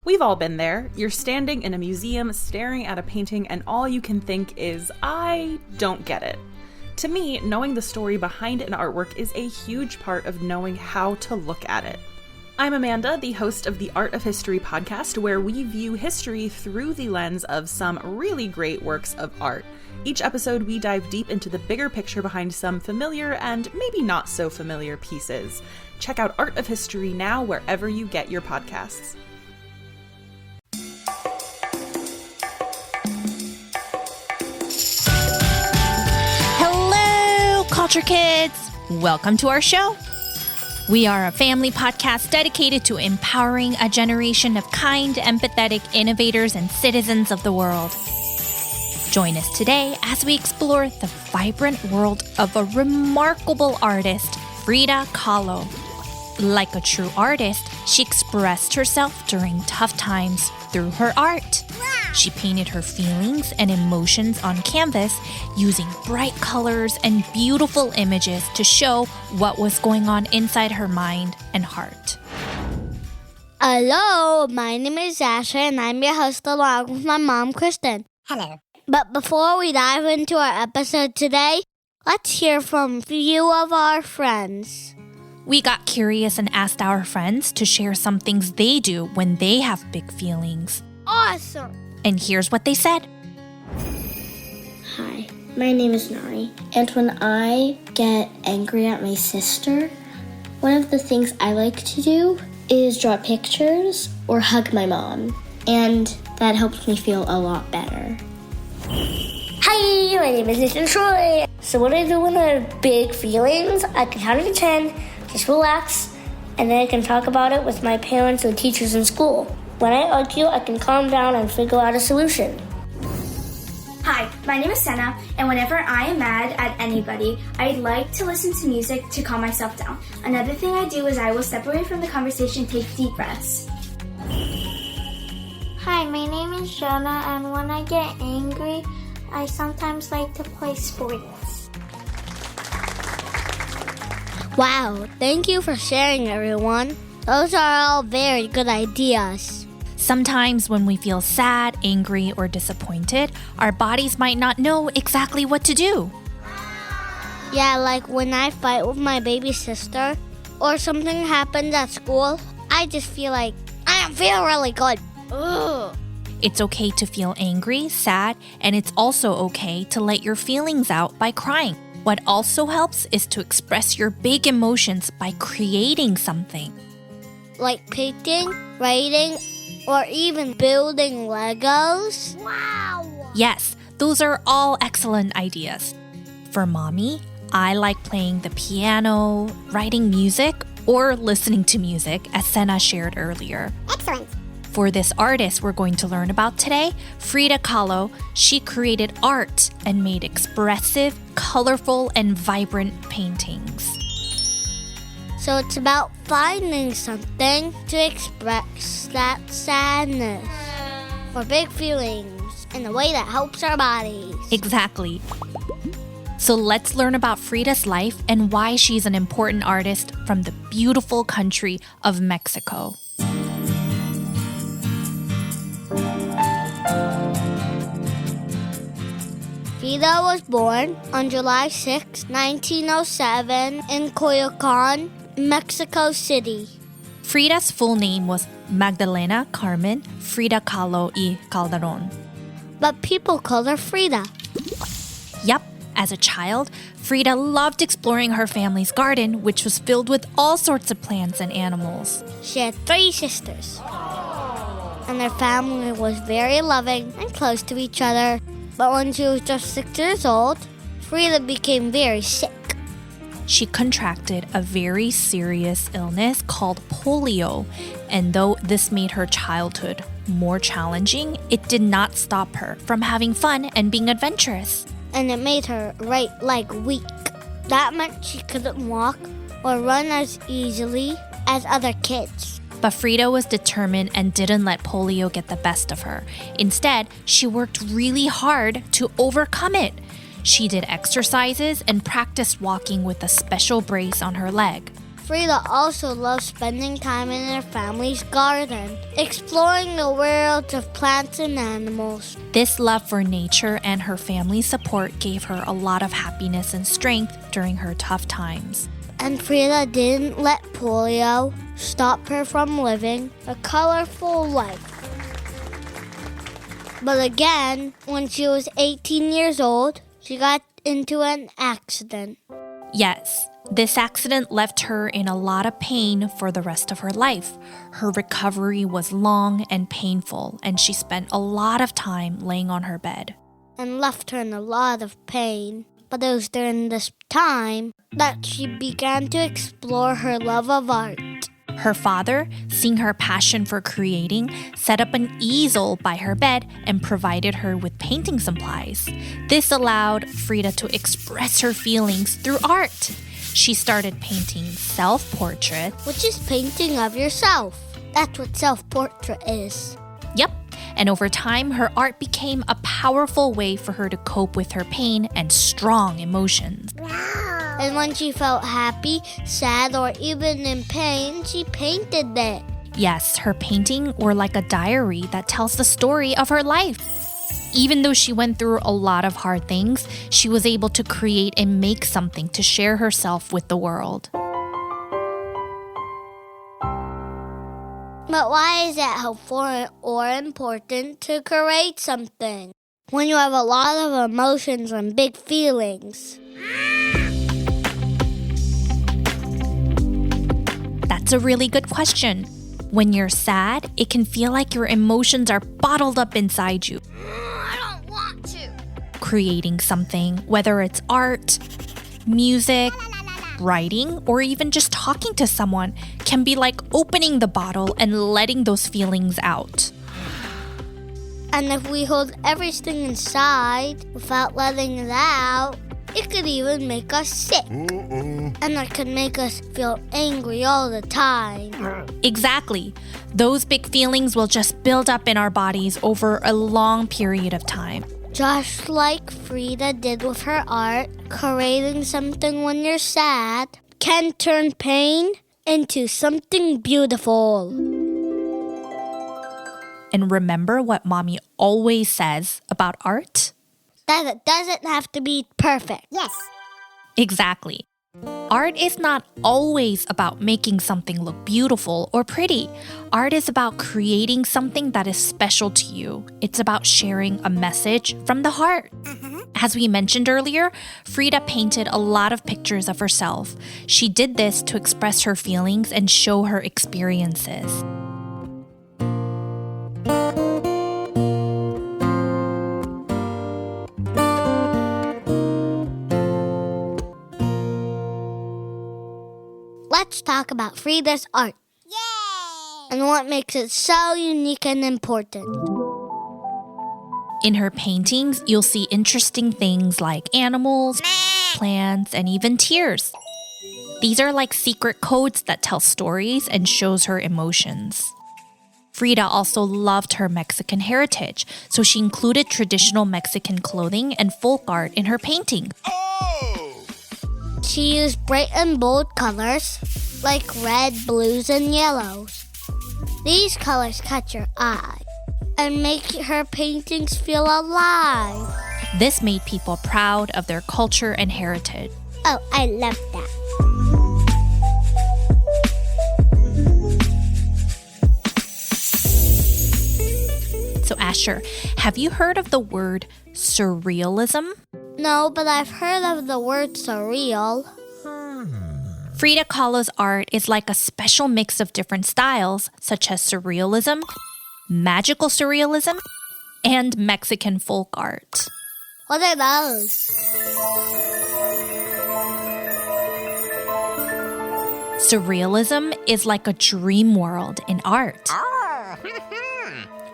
We've all been there. You're standing in a museum staring at a painting and all you can think is, I don't get it. To me, knowing the story behind an artwork is a huge part of knowing how to look at it. I'm Amanda, the host of the Art of History podcast, where we view history through the lens of some really great works of art. Each episode, we dive deep into the bigger picture behind some familiar and maybe not so familiar pieces. Check out Art of History now wherever you get your podcasts. Culture Kids! Welcome to our show. We are a family podcast dedicated to empowering a generation of kind, empathetic innovators and citizens of the world. Join us today as we explore the vibrant world of a remarkable artist, Frida Kahlo. Like a true artist, she expressed herself during tough times through her art. She painted her feelings and emotions on canvas using bright colors and beautiful images to show what was going on inside her mind and heart. Hello, my name is Asher and I'm your host along with my mom, Kristen. Hello. But before we dive into our episode today, let's hear from a few of our friends. We got curious and asked our friends to share some things they do when they have big feelings. Awesome! And here's what they said. Hi, my name is Nari, and when I get angry at my sister, one of the things I like to do is draw pictures or hug my mom, and that helps me feel a lot better. Hi, my name is Nathan Troy. So what I do when I have big feelings, I can count to 10, just relax, and then I can talk about it with my parents or teachers in school. When I argue, I can calm down and figure out a solution. Hi, my name is Senna, and whenever I am mad at anybody, I like to listen to music to calm myself down. Another thing I do is I will step away from the conversation and take deep breaths. Hi, my name is Jonah, and when I get angry, I sometimes like to play sports. Wow, thank you for sharing, everyone. Those are all very good ideas. Sometimes when we feel sad, angry, or disappointed, our bodies might not know exactly what to do. Yeah, like when I fight with my baby sister, or something happens at school, I just feel like I don't feel really good. Ugh. It's okay to feel angry, sad, and it's also okay to let your feelings out by crying. What also helps is to express your big emotions by creating something. Like painting, writing, or even building Legos. Wow! Yes, those are all excellent ideas. For mommy, I like playing the piano, writing music, or listening to music, as Senna shared earlier. Excellent. For this artist we're going to learn about today, Frida Kahlo, she created art and made expressive, colorful, and vibrant paintings. So it's about finding something to express that sadness or big feelings in a way that helps our bodies. Exactly. So let's learn about Frida's life and why she's an important artist from the beautiful country of Mexico. Frida was born on July 6, 1907 in Coyoacan, Mexico City. Frida's full name was Magdalena Carmen Frida Kahlo y Calderon. But people called her Frida. Yup, as a child, Frida loved exploring her family's garden, which was filled with all sorts of plants and animals. She had 3 sisters, and their family was very loving and close to each other. But when she was just 6 years old, Frida became very sick. She contracted a very serious illness called polio, and though this made her childhood more challenging, it did not stop her from having fun and being adventurous. And it made her right leg weak. That meant she couldn't walk or run as easily as other kids. But Frida was determined and didn't let polio get the best of her. Instead, she worked really hard to overcome it. She did exercises and practiced walking with a special brace on her leg. Frida also loves spending time in her family's garden, exploring the worlds of plants and animals. This love for nature and her family's support gave her a lot of happiness and strength during her tough times. And Frida didn't let polio stop her from living a colorful life. But again, when she was 18 years old, she got into an accident. Yes, this accident left her in a lot of pain for the rest of her life. Her recovery was long and painful, and she spent a lot of time laying on her bed. And left her in a lot of pain. But it was during this time that she began to explore her love of art. Her father, seeing her passion for creating, set up an easel by her bed and provided her with painting supplies. This allowed Frida to express her feelings through art. She started painting self-portraits, Which is painting of yourself. That's what self-portrait is. Yep. And over time, her art became a powerful way for her to cope with her pain and strong emotions. And when she felt happy, sad, or even in pain, she painted it. Yes, her painting were like a diary that tells the story of her life. Even though she went through a lot of hard things, she was able to create and make something to share herself with the world. But why is it helpful or important to create something when you have a lot of emotions and big feelings? That's a really good question. When you're sad, it can feel like your emotions are bottled up inside you. I don't want to. Creating something, whether it's art, music, writing, or even just talking to someone, can be like opening the bottle and letting those feelings out. And if we hold everything inside without letting it out, it could even make us sick. And it could make us feel angry all the time. Exactly. Those big feelings will just build up in our bodies over a long period of time. Just like Frida did with her art, creating something when you're sad can turn pain into something beautiful. And remember what Mommy always says about art? That it doesn't have to be perfect. Yes. Exactly. Art is not always about making something look beautiful or pretty. Art is about creating something that is special to you. It's about sharing a message from the heart. As we mentioned earlier, Frida painted a lot of pictures of herself. She did this to express her feelings and show her experiences. Let's talk about Frida's art. Yay! And what makes it so unique and important. In her paintings, you'll see interesting things like animals, plants, and even tears. These are like secret codes that tell stories and shows her emotions. Frida also loved her Mexican heritage, so she included traditional Mexican clothing and folk art in her painting. She used bright and bold colors like red, blues, and yellows. These colors catch your eye and make her paintings feel alive. This made people proud of their culture and heritage. Oh, I love that. So Asher, have you heard of the word surrealism? No, but I've heard of the word surreal. Frida Kahlo's art is like a special mix of different styles, such as surrealism, magical surrealism, and Mexican folk art. What are those? Surrealism is like a dream world in art.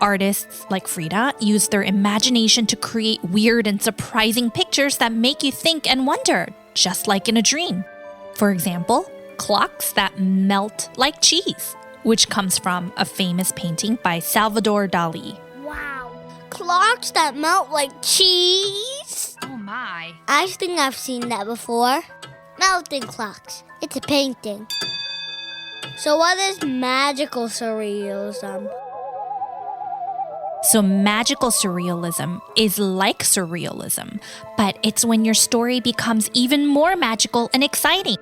Artists like Frida use their imagination to create weird and surprising pictures that make you think and wonder, just like in a dream. For example, clocks that melt like cheese, which comes from a famous painting by Salvador Dali. Wow. Clocks that melt like cheese? Oh my. I think I've seen that before. Melting clocks. It's a painting. So what is magical surrealism? So magical surrealism is like surrealism, but it's when your story becomes even more magical and exciting.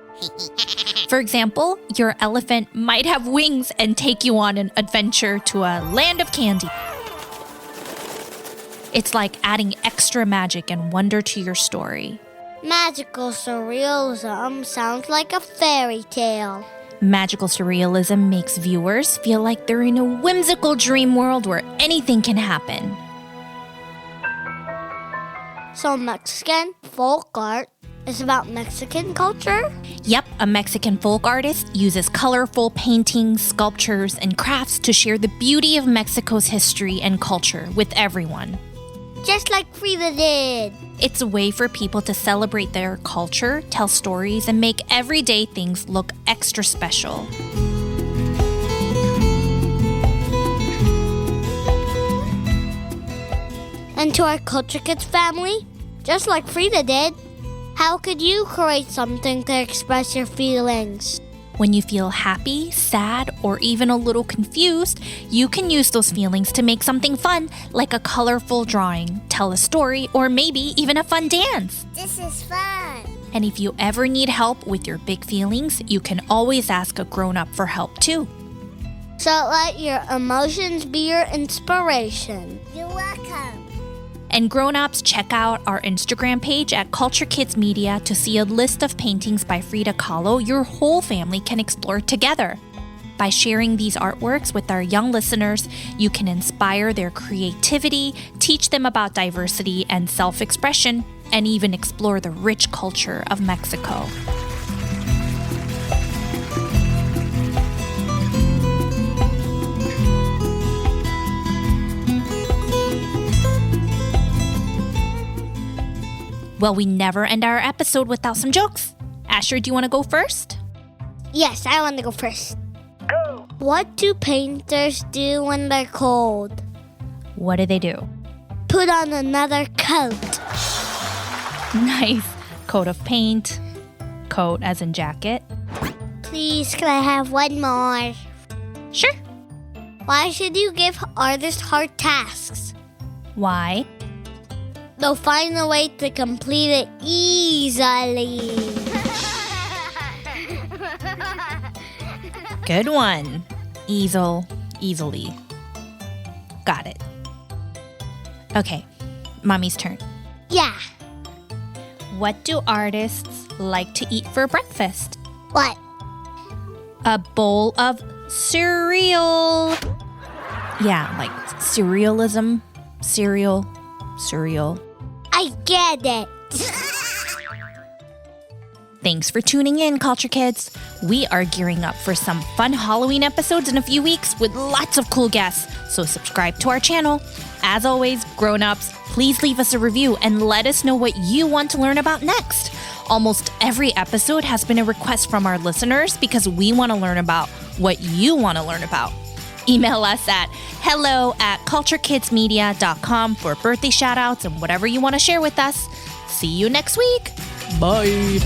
For example, your elephant might have wings and take you on an adventure to a land of candy. It's like adding extra magic and wonder to your story. Magical surrealism sounds like a fairy tale. Magical surrealism makes viewers feel like they're in a whimsical dream world where anything can happen. So Mexican folk art is about Mexican culture? Yep, a Mexican folk artist uses colorful paintings, sculptures, and crafts to share the beauty of Mexico's history and culture with everyone. Just like Frida did. It's a way for people to celebrate their culture, tell stories, and make everyday things look extra special. And to our Culture Kids family, just like Frida did, how could you create something to express your feelings? When you feel happy, sad, or even a little confused, you can use those feelings to make something fun, like a colorful drawing, tell a story, or maybe even a fun dance. This is fun. And if you ever need help with your big feelings, you can always ask a grown-up for help too. So let your emotions be your inspiration. You're welcome. And grown-ups, check out our Instagram page at Culture Kids Media to see a list of paintings by Frida Kahlo your whole family can explore together. By sharing these artworks with our young listeners, you can inspire their creativity, teach them about diversity and self-expression, and even explore the rich culture of Mexico. Well, we never end our episode without some jokes. Asher, do you want to go first? Yes, I want to go first. Go. What do painters do when they're cold? What do they do? Put on another coat. Nice. Coat of paint. Coat as in jacket. Please, can I have one more? Sure. Why should you give artists hard tasks? Why? They'll find a way to complete it easily. Good one. Easily. Got it. Okay, Mommy's turn. Yeah. What do artists like to eat for breakfast? What? A bowl of cereal. Yeah, like surrealism, cereal. I get it. Thanks for tuning in, Culture Kids. We are gearing up for some fun Halloween episodes in a few weeks with lots of cool guests, so subscribe to our channel. As always, grown-ups, please leave us a review and let us know what you want to learn about next. Almost every episode has been a request from our listeners because we want to learn about what you want to learn about. Email us at hello@culturekidsmedia.com for birthday shout-outs and whatever you want to share with us. See you next week. Bye.